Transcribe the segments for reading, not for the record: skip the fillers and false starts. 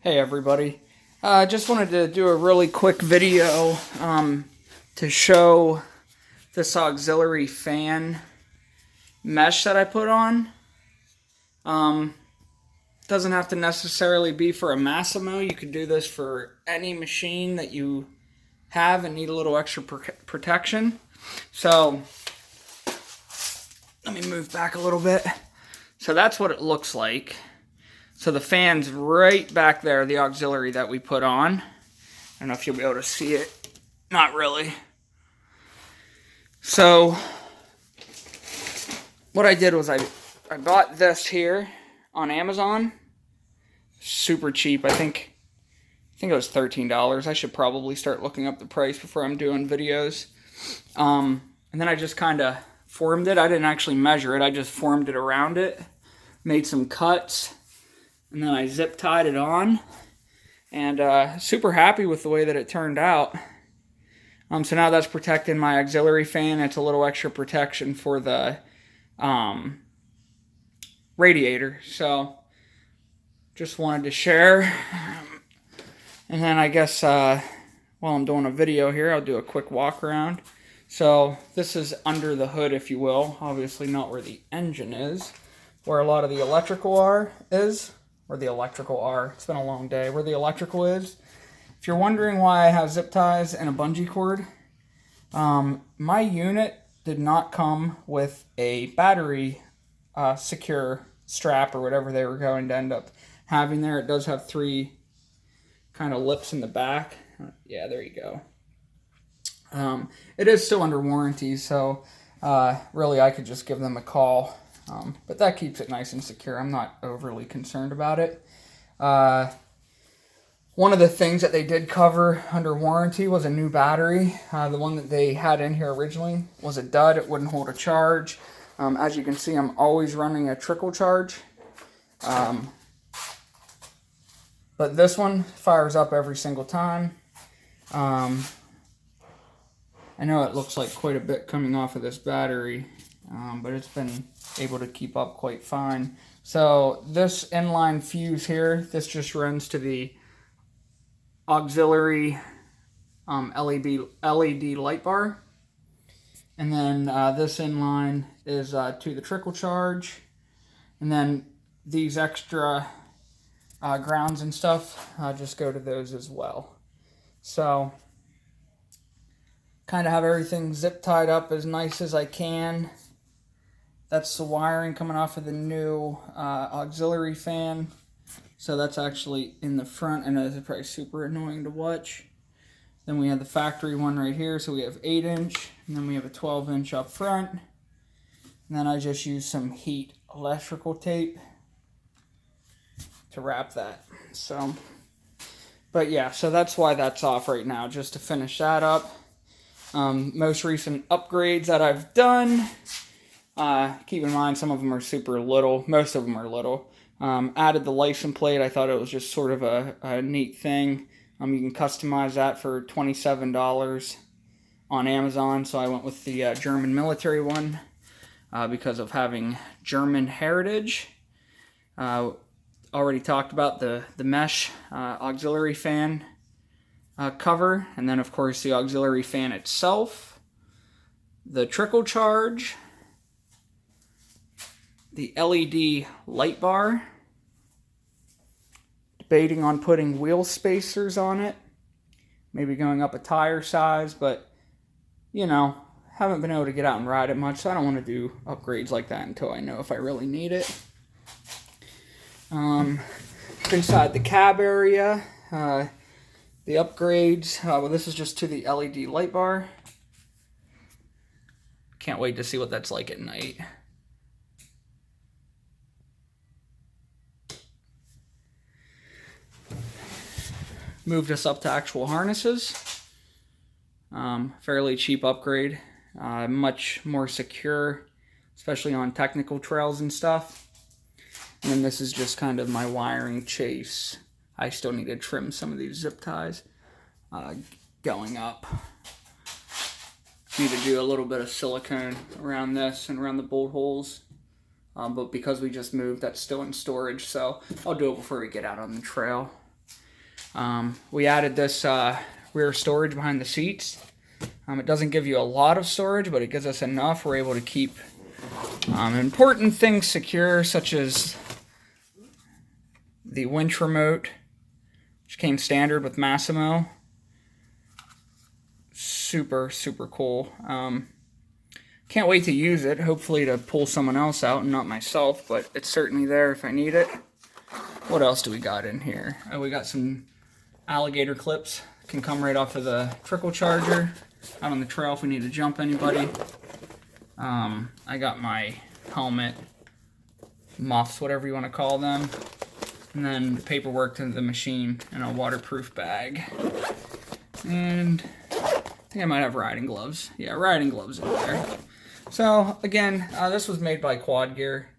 Hey everybody, just wanted to do a really quick video to show this auxiliary fan mesh that I put on. Doesn't have to necessarily be for a Massimo. You could do this for any machine that you have and need a little extra protection. So let me move back a little bit. So that's what it looks like. So the fan's right back there, the auxiliary that we put on. I don't know if you'll be able to see it. Not really. So what I did was I bought this here on Amazon. Super cheap. I think it was $13. I should probably start looking up the price before I'm doing videos. And then I just kind of formed it. I didn't actually measure it. I just formed it around it. Made some cuts. And then I zip tied it on, and super happy with the way that it turned out. So now that's protecting my auxiliary fan. It's a little extra protection for the radiator. So just wanted to share. And then I guess while I'm doing a video here, I'll do a quick walk around. So this is under the hood, if you will. Obviously not where the engine is, where a lot of the electrical is. Where the electrical are. It's been a long day. Where the electrical is. If you're wondering why I have zip ties and a bungee cord, my unit did not come with a battery secure strap or whatever they were going to end up having there. It does have 3 kind of lips in the back. Yeah, there you go. It is still under warranty, so really I could just give them a call. But that keeps it nice and secure. I'm not overly concerned about it. One of the things that they did cover under warranty was a new battery. The one that they had in here originally was a dud. It wouldn't hold a charge. As you can see, I'm always running a trickle charge. But this one fires up every single time. I know it looks like quite a bit coming off of this battery. But it's been able to keep up quite fine. So this inline fuse here, this just runs to the auxiliary LED light bar. And then this inline is to the trickle charge. And then these extra grounds and stuff just go to those as well. So kind of have everything zip tied up as nice as I can. That's the wiring coming off of the new auxiliary fan. So that's actually in the front, and it's probably super annoying to watch. Then we have the factory one right here, so we have 8-inch, and then we have a 12-inch up front. And then I just use some heat electrical tape to wrap that. So, but yeah, so that's why that's off right now, just to finish that up. Most recent upgrades that I've done. Keep in mind, some of them are super little. Most of them are little. Added the license plate. I thought it was just sort of a neat thing. You can customize that for $27 on Amazon. So I went with the German military one because of having German heritage. Already talked about the mesh auxiliary fan cover. And then, of course, the auxiliary fan itself. The trickle charge. The LED light bar. Debating on putting wheel spacers on it. Maybe going up a tire size, but, you know, haven't been able to get out and ride it much, so I don't want to do upgrades like that until I know if I really need it. Inside the cab area, the upgrades. Well, this is just to the LED light bar. Can't wait to see what that's like at night. Moved us up to actual harnesses. Fairly cheap upgrade. Much more secure, especially on technical trails and stuff. And then this is just kind of my wiring chase. I still need to trim some of these zip ties going up. Need to do a little bit of silicone around this and around the bolt holes. But because we just moved, that's still in storage, so I'll do it before we get out on the trail. We added this rear storage behind the seats. It doesn't give you a lot of storage, but it gives us enough. We're able to keep important things secure, such as the winch remote, which came standard with Massimo. Super, super cool. Can't wait to use it, hopefully to pull someone else out and not myself, but it's certainly there if I need it. What else do we got in here? Oh, we got some alligator clips. Can come right off of the trickle charger. Out on the trail if we need to jump anybody. I got my helmet, muffs, whatever you want to call them. And then the paperwork to the machine in a waterproof bag. And I think I might have riding gloves. Yeah, riding gloves in there. So, again, this was made by Quad Gear.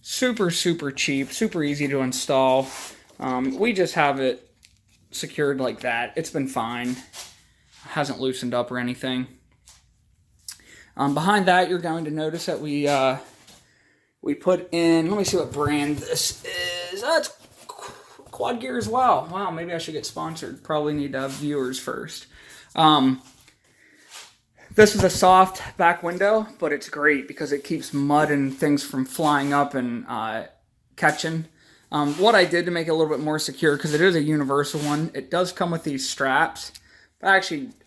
Super, super cheap, super easy to install. We just have it secured like that. It's been fine. Hasn't loosened up or anything. Behind that, you're going to notice that we put in, let me see what brand this is. It's Quad Gear as well. Wow, maybe I should get sponsored. Probably need to have viewers first. This is a soft back window, but it's great because it keeps mud and things from flying up and catching. What I did to make it a little bit more secure, because it is a universal one, it does come with these straps. But I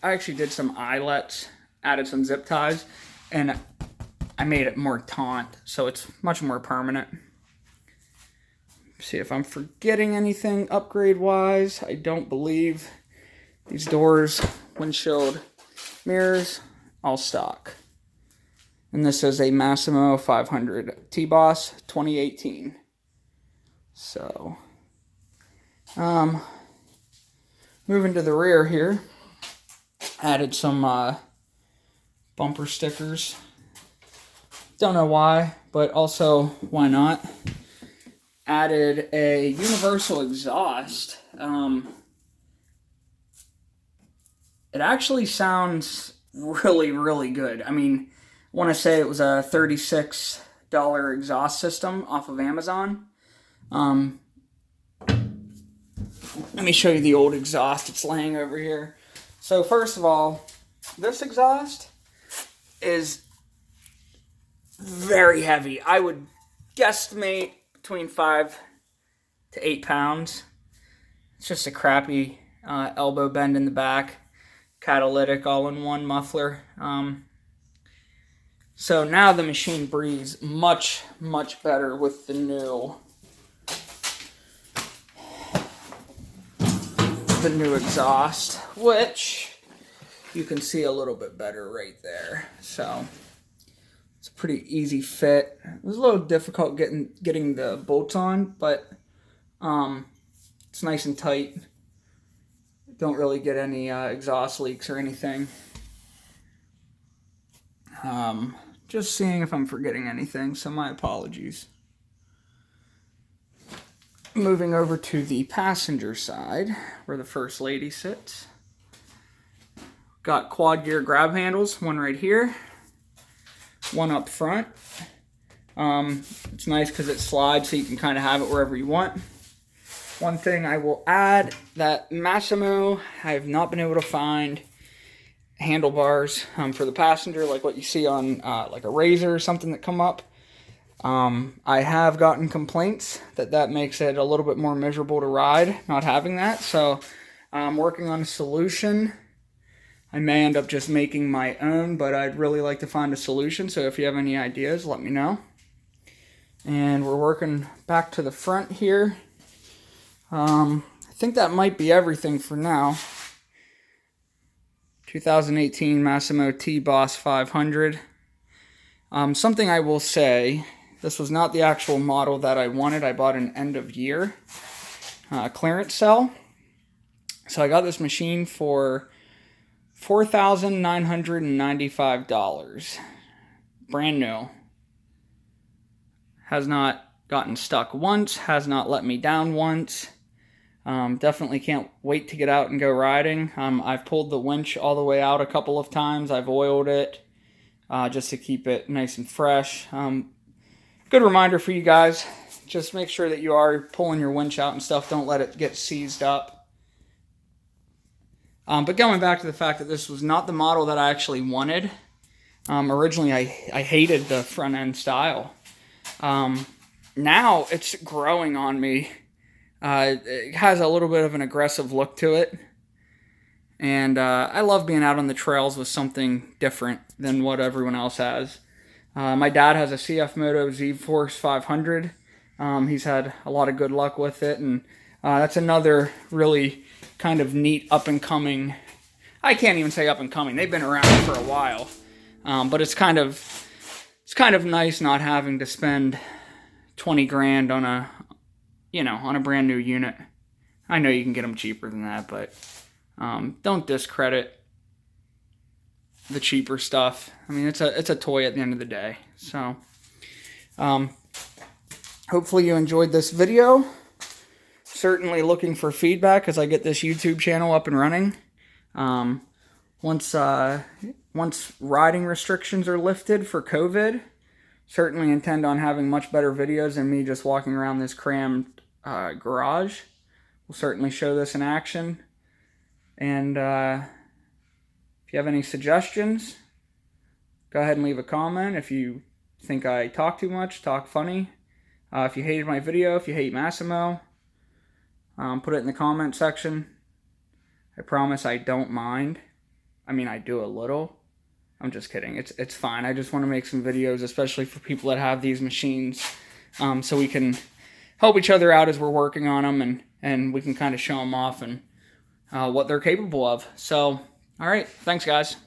actually did some eyelets, added some zip ties, and I made it more taut, so it's much more permanent. See if I'm forgetting anything upgrade-wise. I don't believe. These doors, windshield, mirrors, all stock. And this is a Massimo 500 T-Boss 2018. So, moving to the rear here, added some bumper stickers. Don't know why, but also why not. Added a universal exhaust. It actually sounds really, really good. I mean, I want to say it was a $36 exhaust system off of Amazon. Let me show you the old exhaust. It's laying over here. So first of all, this exhaust is very heavy. I would guesstimate between 5 to 8 pounds. It's just a crappy elbow bend in the back. Catalytic all-in-one muffler. So now the machine breathes much, much better with the new exhaust, which you can see a little bit better right there. So it's a pretty easy fit. It was a little difficult getting the bolts on, but it's nice and tight. Don't really get any exhaust leaks or anything. Just seeing if I'm forgetting anything, so my apologies. Moving over to the passenger side, where the First Lady sits. Got Quad Gear grab handles, one right here, one up front. It's nice because it slides so you can kind of have it wherever you want. One thing I will add, that Massimo, I have not been able to find handlebars for the passenger, like what you see on like a Razor or something that come up. I have gotten complaints that makes it a little bit more miserable to ride, not having that. So I'm working on a solution. I may end up just making my own, but I'd really like to find a solution. So if you have any ideas, let me know. And we're working back to the front here. I think that might be everything for now. 2018 Massimo T-Boss 500. Something I will say, this was not the actual model that I wanted. I bought an end of year clearance sale. So I got this machine for $4,995. Brand new. Has not gotten stuck once, has not let me down once. Definitely can't wait to get out and go riding. I've pulled the winch all the way out a couple of times. I've oiled it just to keep it nice and fresh. Good reminder for you guys. Just make sure that you are pulling your winch out and stuff. Don't let it get seized up. But going back to the fact that this was not the model that I actually wanted. Originally, I hated the front end style. Now it's growing on me. It has a little bit of an aggressive look to it. And I love being out on the trails with something different than what everyone else has. My dad has a CF Moto Z-Force 500. He's had a lot of good luck with it, and that's another really kind of neat up-and-coming... I can't even say up-and-coming. They've been around for a while. But it's kind of nice not having to spend 20 grand on a brand new unit. I know you can get them cheaper than that, but don't discredit the cheaper stuff. I mean, it's a toy at the end of the day. So, hopefully you enjoyed this video. Certainly looking for feedback as I get this YouTube channel up and running. Once riding restrictions are lifted for COVID, certainly intend on having much better videos than me just walking around this crammed garage. We'll certainly show this in action. And if you have any suggestions, go ahead and leave a comment. If you think I talk too much, talk funny. If you hated my video, if you hate Massimo, put it in the comment section. I promise I don't mind. I mean, I do a little. I'm just kidding. It's fine. I just want to make some videos, especially for people that have these machines, so we can help each other out as we're working on them, and we can kind of show them off and what they're capable of. So, all right. Thanks, guys.